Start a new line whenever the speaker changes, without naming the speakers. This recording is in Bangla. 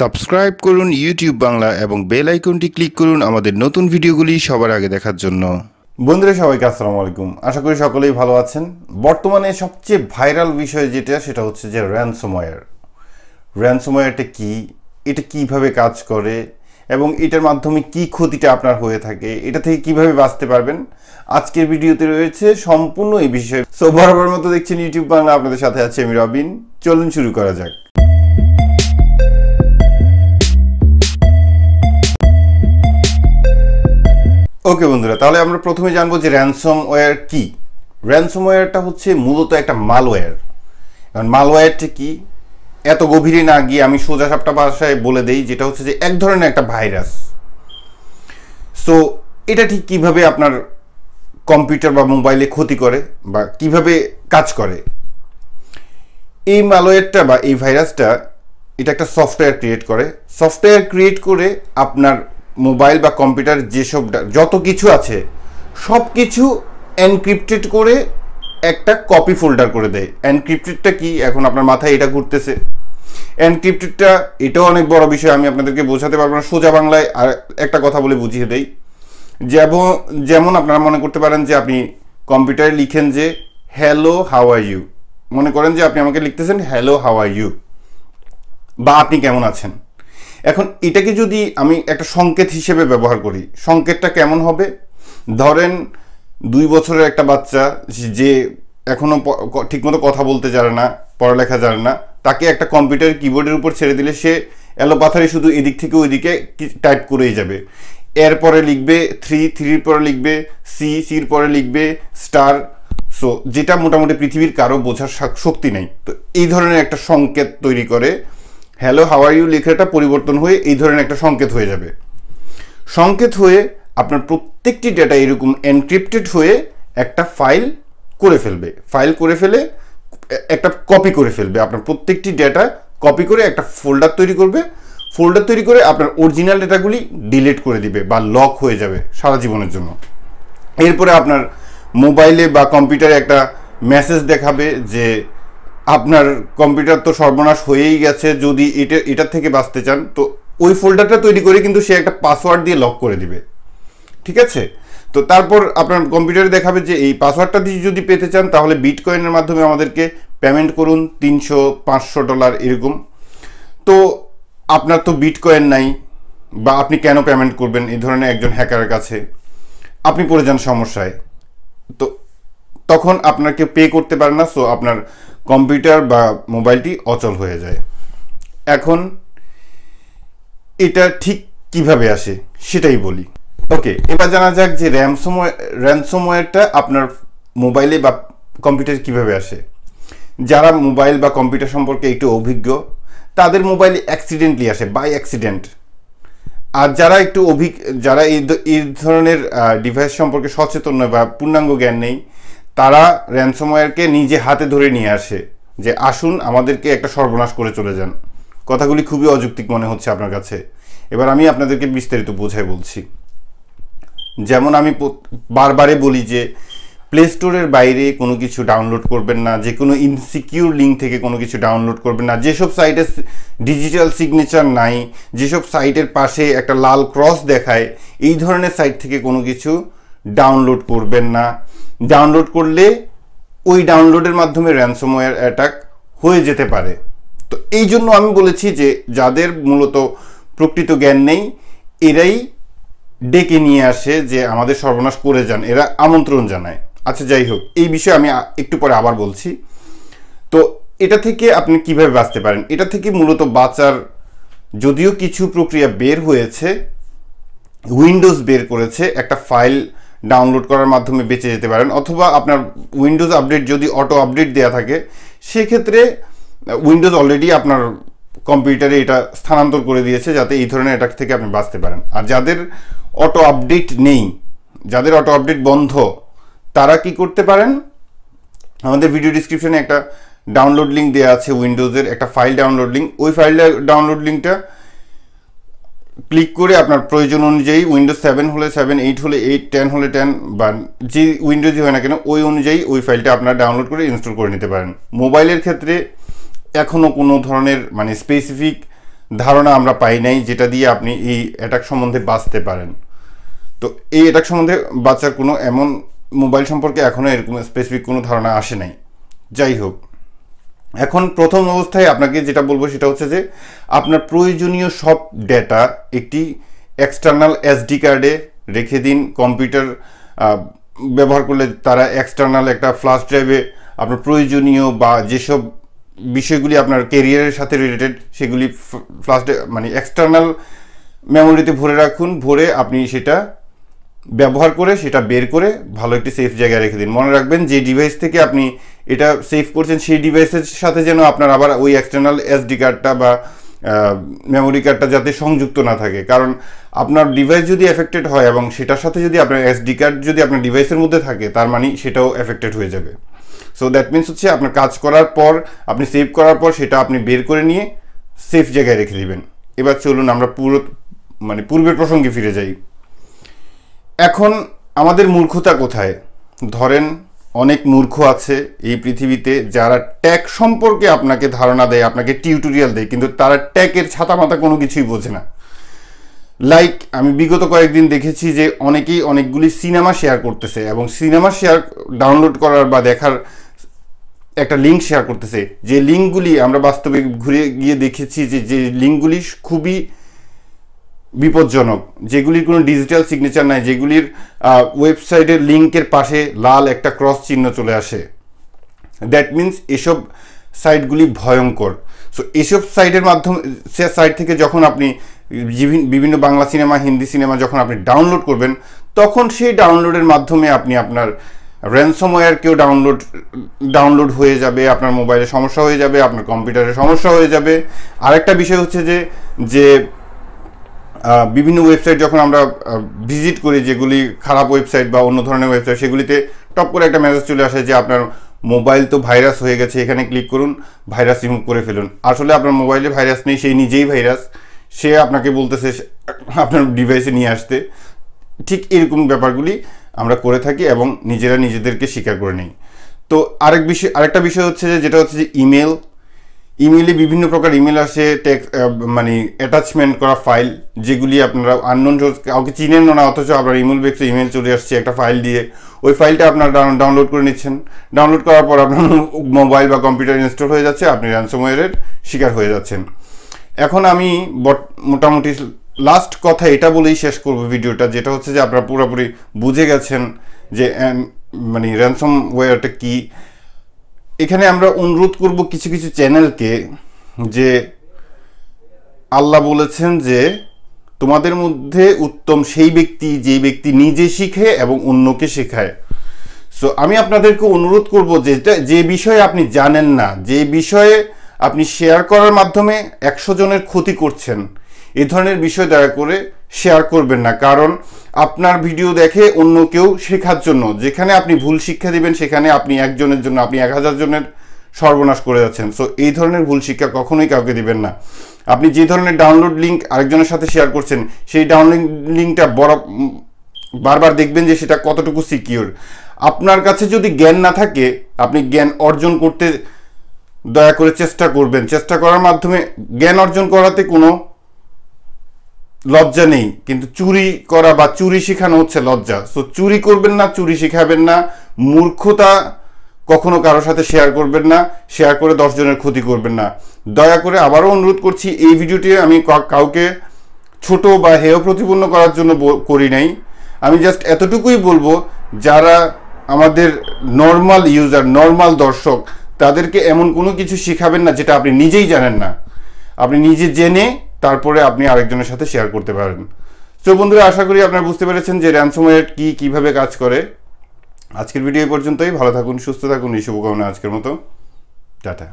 সাবস্ক্রাইব করুন ইউটিউব বাংলা এবং বেল আইকনটি ক্লিক করুন আমাদের নতুন ভিডিওগুলি সবার আগে দেখার জন্য।
বন্ধুরা সবাইকে আসসালামু আলাইকুম, আশা করি সকলেই ভালো আছেন। বর্তমানে সবচেয়ে ভাইরাল বিষয় সেটা হচ্ছে যে র্যানসমওয়্যারটা কি, এটা কিভাবে কাজ করে এবং এটার মাধ্যমে কি ক্ষতিটা আপনার হয়ে থাকে, এটা থেকে কিভাবে বাঁচতে পারবেন, আজকের ভিডিওতে রয়েছে সম্পূর্ণ এই বিষয়ে। সো বরাবর মতো দেখছেন ইউটিউব বাংলা, আপনাদের সাথে আছে আমি রবিন। চলুন শুরু করা যাক। ওকে বন্ধুরা, তাহলে আমরা প্রথমে জানবো যে র্যানসমওয়্যার কি। র্যানসমওয়্যারটা হচ্ছে মূলত একটা মালওয়্যার। কারণ মালওয়্যারটা কি এত গভীরে না গিয়ে আমি সোজা সাপটা ভাষায় বলে দেই, যেটা হচ্ছে যে এক ধরনের একটা ভাইরাস। সো এটা ঠিক কিভাবে আপনার কম্পিউটার বা মোবাইলে ক্ষতি করে বা কিভাবে কাজ করে, এই মালওয়্যারটা বা এই ভাইরাসটা এটা একটা সফটওয়্যার ক্রিয়েট করে আপনার মোবাইল বা কম্পিউটার যেসব যত কিছু আছে সব কিছু এনক্রিপ্টেড করে একটা কপি ফোল্ডার করে দেয়। এনক্রিপ্টেডটা কি, এখন আপনার মাথায় এটা ঘুরতেছে। এনক্রিপ্টেডটা এটাও অনেক বড় বিষয়, আমি আপনাদেরকে বোঝাতে পারবো না, সোজা বাংলায় আর একটা কথা বলে বুঝিয়ে দেই। যেমন আপনারা মনে করতে পারেন যে আপনি কম্পিউটারে লিখেন যে হ্যালো হাউ আর ইউ, মনে করেন যে আপনি আমাকে লিখতেছেন হ্যালো হাউ আর ইউ বা আপনি কেমন আছেন। এখন এটাকে যদি আমি একটা সংকেত হিসেবে ব্যবহার করি, সংকেতটা কেমন হবে? ধরেন 2 বছরের একটা বাচ্চা যে এখনো ঠিকমতো কথা বলতে জানে না, পড়ালেখা জানে না, তাকে একটা কম্পিউটার কিবোর্ডের উপর ছেড়ে দিলে সে এলোপাথারি শুধু এদিক থেকে ওইদিকে টাইপ করেই যাবে। এরপরে লিখবে 3 পরে লিখবে সির পরে লিখবে স্টার। সো যেটা মোটামুটি পৃথিবীর কারো বোঝার শক্তি নেই। তো এই ধরনের একটা সংকেত তৈরি করে হ্যালো হাউ আর ইউ লেখাটা পরিবর্তন হয়ে এই ধরনের একটা সংকেত হয়ে যাবে। সংকেত হয়ে আপনার প্রত্যেকটি ডেটা এরকম এনক্রিপ্টেড হয়ে একটা ফাইল করে ফেলে একটা কপি করে ফেলবে। আপনার প্রত্যেকটি ডেটা কপি করে একটা ফোল্ডার তৈরি করে আপনার অরিজিনাল ডেটাগুলি ডিলিট করে দিবে বা লক হয়ে যাবে সারা জীবনের জন্য। এরপরে আপনার মোবাইলে বা কম্পিউটারে একটা মেসেজ দেখাবে যে আপনার কম্পিউটার তো সর্বনাশ হয়েই গেছে, যদি এটার থেকে বাঁচতে চান তো ওই ফোল্ডারটা তৈরি করে কিন্তু সে একটা পাসওয়ার্ড দিয়ে লক করে দিবে। ঠিক আছে, তো তারপর আপনার কম্পিউটারে দেখাবে যে এই পাসওয়ার্ডটা দিয়ে যদি পেতে চান তাহলে বিটকয়েনের মাধ্যমে আমাদেরকে পেমেন্ট করুন, $300-500 এরকম। তো আপনার তো বিটকয়েন নাই বা আপনি কেন পেমেন্ট করবেন এই ধরনের একজন হ্যাকারের কাছে, আপনি পড়ে যান সমস্যায়। তো তখন আপনার কেউ পে করতে পারে না, সো আপনার কম্পিউটার বা মোবাইলটি অচল হয়ে যায়। এখন এটা ঠিক কিভাবে আসে সেটাই বলি। ওকে, এবার জানা যাক যে র্যানসমওয়্যারটা আপনার মোবাইলে বা কম্পিউটারে কিভাবে আসে। যারা মোবাইল বা কম্পিউটার সম্পর্কে একটু অভিজ্ঞ তাদের মোবাইলে অ্যাক্সিডেন্টলি আসে, বাই অ্যাক্সিডেন্ট। আর যারা এই ধরনের ডিভাইস সম্পর্কে সচেতন নয় বা পূর্ণাঙ্গ জ্ঞান নেই, তারা র্যানসমওয়্যারকে নিজে হাতে ধরে নিয়ে আসে যে আসুন আমাদেরকে একটা সর্বনাশ করে চলে যান। কথাগুলি খুবই অযৌক্তিক মনে হচ্ছে আপনার কাছে, এবার আমি আপনাদেরকে বিস্তারিত বোঝাই বলছি। যেমন আমি বারবারে বলি যে প্লে স্টোরের বাইরে কোনো কিছু ডাউনলোড করবেন না, যে কোনো ইনসিকিউর লিঙ্ক থেকে কোনো কিছু ডাউনলোড করবেন না, যেসব সাইটে ডিজিটাল সিগনেচার নাই, যেসব সাইটের পাশে একটা লাল ক্রস দেখায়, এই ধরনের সাইট থেকে কোনো কিছু ডাউনলোড করবেন না। ডাউনলোড করলে ওই ডাউনলোডের মাধ্যমে র্যানসমওয়্যার অ্যাটাক হয়ে যেতে পারে। তো এই জন্য আমি বলেছি যে যাদের মূলত প্রকৃত জ্ঞান নেই এরাই ডেকে নিয়ে আসে যে আমাদের সর্বনাশ করে যান, এরা আমন্ত্রণ জানায়। আচ্ছা যাই হোক, এই বিষয়ে আমি একটু পরে আবার বলছি। তো এটা থেকে আপনি কিভাবে বাঁচতে পারেন, এটা থেকে মূলত বাঁচার যদিও কিছু প্রক্রিয়া বের হয়েছে, উইন্ডোজ বের করেছে একটা ফাইল ডাউনলোড করার মাধ্যমে বেঁচে যেতে পারেন, অথবা আপনার উইন্ডোজ আপডেট যদি অটো আপডেট দেওয়া থাকে সেক্ষেত্রে উইন্ডোজ অলরেডি আপনার কম্পিউটারে এটা স্থানান্তর করে দিয়েছে যাতে এই ধরনের অ্যাটাক থেকে আপনি বাঁচতে পারেন। আর যাদের অটো আপডেট নেই, যাদের অটো আপডেট বন্ধ, তারা কি করতে পারেন, আমাদের ভিডিও ডিসক্রিপশনে একটা ডাউনলোড লিঙ্ক দেওয়া আছে, উইন্ডোজের একটা ফাইল ডাউনলোড লিঙ্ক। ওই ফাইলটা ডাউনলোড লিঙ্কটা ক্লিক করে আপনার প্রয়োজন অনুযায়ী উইন্ডোজ 7 হলে 7, 8 হলে 8, 10 হলে 10 বা যে উইন্ডোজই হয় না কেন ওই অনুযায়ী ওই ফাইলটা আপনার ডাউনলোড করে ইনস্টল করে নিতে পারেন। মোবাইলের ক্ষেত্রে এখনও কোনো ধরনের স্পেসিফিক ধারণা আমরা পাই নাই, যেটা দিয়ে আপনি এই অ্যাটাক সম্বন্ধে বাঁচতে পারেন। তো এই অ্যাটাক সম্বন্ধে বাঁচার কোনো এমন মোবাইল সম্পর্কে এখনও এরকম স্পেসিফিক কোনো ধারণা আসে নাই। যাই হোক, এখন প্রথম অবস্থায় আপনাকে যেটা বলবো সেটা হচ্ছে যে আপনার প্রয়োজনীয় সব ডেটা একটি এক্সটার্নাল এসডি কার্ডে রেখে দিন। কম্পিউটার ব্যবহার করলে তারা এক্সটার্নাল একটা ফ্ল্যাশ ড্রাইভে আপনার প্রয়োজনীয় বা যেসব বিষয়গুলি আপনার কেরিয়ারের সাথে রিলেটেড সেগুলি ফ্ল্যাশ মানে এক্সটার্নাল মেমোরিতে ভরে রাখুন। ভরে আপনি সেটা ব্যবহার করে সেটা বের করে ভালো একটি সেফ জায়গায় রেখে দিন। মনে রাখবেন যে ডিভাইস থেকে আপনি এটা সেভ করছেন সেই ডিভাইসের সাথে যেন আপনার আবার ওই এক্সটার্নাল এসডি কার্ডটা বা মেমোরি কার্ডটা যাতে সংযুক্ত না থাকে। কারণ আপনার ডিভাইস যদি এফেক্টেড হয় এবং সেটার সাথে যদি আপনার এসডি কার্ড যদি আপনার ডিভাইসের মধ্যে থাকে, তার মানে সেটাও এফেক্টেড হয়ে যাবে। সো দ্যাট মিনস হচ্ছে আপনার কাজ করার পর, আপনি সেভ করার পর সেটা আপনি বের করে নিয়ে সেফ জায়গায় রেখে দিবেন। এবার চলুন আমরা পূর্বের প্রসঙ্গে ফিরে যাই। এখন আমাদের মূর্খতা কোথায়? ধরেন অনেক মূর্খ আছে এই পৃথিবীতে যারা ট্যাগ সম্পর্কে আপনাকে ধারণা দেয়, আপনাকে টিউটোরিয়াল দেয়, কিন্তু তারা ট্যাগের ছাতা মাথা কোনো কিছুই বোঝে না। লাইক আমি বিগত কয়েকদিন দেখেছি যে অনেকেই অনেকগুলি সিনেমা শেয়ার করতেছে এবং সিনেমা ডাউনলোড করার বা দেখার একটা লিঙ্ক শেয়ার করতেছে, যে লিঙ্কগুলি আমরা বাস্তবে ঘুরে গিয়ে দেখেছি যে লিঙ্কগুলি খুবই বিপজ্জনক, যেগুলির কোনো ডিজিটাল সিগনেচার নাই, যেগুলির ওয়েবসাইটের লিঙ্কের পাশে লাল একটা ক্রস চিহ্ন চলে আসে। দ্যাট মিনস এসব সাইটগুলি ভয়ঙ্কর। সো এসব সাইট থেকে যখন আপনি বিভিন্ন বাংলা সিনেমা, হিন্দি সিনেমা যখন আপনি ডাউনলোড করবেন, তখন সেই ডাউনলোডের মাধ্যমে আপনি আপনার র্যানসমওয়্যারকেও ডাউনলোড হয়ে যাবে, আপনার মোবাইলে সমস্যা হয়ে যাবে, আপনার কম্পিউটারে সমস্যা হয়ে যাবে। আরেকটা বিষয় হচ্ছে যে বিভিন্ন ওয়েবসাইট যখন আমরা ভিজিট করি, যেগুলি খারাপ ওয়েবসাইট বা অন্য ধরনের ওয়েবসাইট, সেগুলিতে টপ করে একটা মেসেজ চলে আসে যে আপনার মোবাইল তো ভাইরাস হয়ে গেছে, এখানে ক্লিক করুন, ভাইরাস রিমুভ করে ফেলুন। আসলে আপনার মোবাইলে ভাইরাস নেই, সেই নিজেই ভাইরাস, সে আপনাকে বলতেছে আপনার ডিভাইসে নিয়ে আসতে। ঠিক এরকম ব্যাপারগুলি আমরা করে থাকি এবং নিজেরা নিজেদেরকে স্বীকার করে নিই। তো আরেকটা বিষয় হচ্ছে যেটা হচ্ছে যে ইমেলে বিভিন্ন প্রকার ইমেল আসে, মানে অ্যাটাচমেন্ট করা ফাইল, যেগুলি আপনারা আননোন কাউকে চিনেন না, অথচ আপনার ইমেল বেক্সে ইমেল চলে আসছে একটা ফাইল দিয়ে। ওই ফাইলটা আপনারা ডাউনলোড করে নিচ্ছেন। ডাউনলোড করার পর আপনার মোবাইল বা কম্পিউটার ইনস্টল হয়ে যাচ্ছে, আপনি র্যানসমওয়্যারের শিকার হয়ে যাচ্ছেন। এখন আমি মোটামুটি লাস্ট কথা এটা বলেই শেষ করব ভিডিওটা, যেটা হচ্ছে যে আপনারা পুরোপুরি বুঝে গেছেন যে মানে র্যানসমওয়্যারটা কি। এখানে আমরা অনুরোধ করব কিছু কিছু চ্যানেলকে, যে আল্লাহ বলেছেন যে তোমাদের মধ্যে উত্তম সেই ব্যক্তি যে ব্যক্তি নিজে শিখে এবং অন্যকে শেখায়। সো আমি আপনাদেরকে অনুরোধ করব যে বিষয়ে আপনি জানেন না, যে বিষয়ে আপনি শেয়ার করার মাধ্যমে 100 জনের ক্ষতি করছেন, এই ধরনের বিষয় দয়া করে শেয়ার করবেন না। কারণ আপনার ভিডিও দেখে অন্য কেউ শেখার জন্য, যেখানে আপনি ভুল শিক্ষা দিবেন সেখানে আপনি একজনের জন্য আপনি 1000 জনের সর্বনাশ করে যাচ্ছেন। সো এই ধরনের ভুল শিক্ষা কখনোই কাউকে দিবেন না। আপনি যে ধরনের ডাউনলোড লিঙ্ক আরেকজনের সাথে শেয়ার করছেন, সেই ডাউনলোড লিঙ্কটা বারবার দেখবেন যে সেটা কতটুকু সিকিউর। আপনার কাছে যদি জ্ঞান না থাকে, আপনি জ্ঞান অর্জন করতে দয়া করে চেষ্টা করবেন। চেষ্টা করার মাধ্যমে জ্ঞান অর্জন করাতে কোনো লজ্জা নেই, কিন্তু চুরি করা বা চুরি শেখানো হচ্ছে লজ্জা। সো চুরি করবেন না, চুরি শেখাবেন না, মূর্খতা কখনো কারোর সাথে শেয়ার করবেন না, শেয়ার করে 10 জনের ক্ষতি করবেন না। দয়া করে আবারও অনুরোধ করছি, এই ভিডিওটি আমি কাউকে ছোট বা হেয় প্রতিপন্ন করার জন্য করি নাই। আমি জাস্ট এতটুকুই বলবো, যারা আমাদের নর্মাল ইউজার, নর্মাল দর্শক, তাদেরকে এমন কোনো কিছু শেখাবেন না যেটা আপনি নিজেই জানেন না। আপনি নিজে জেনে তারপরে আপনি আরেকজনের সাথে শেয়ার করতে পারেন। তো বন্ধুরা, আশা করি আপনারা বুঝতে পেরেছেন যে র্যানসমওয়্যার কিভাবে কাজ করে। আজকের ভিডিও এই পর্যন্তই। ভালো থাকুন, সুস্থ থাকুন, এই শুভকামনা। আজকের মতো টাটা।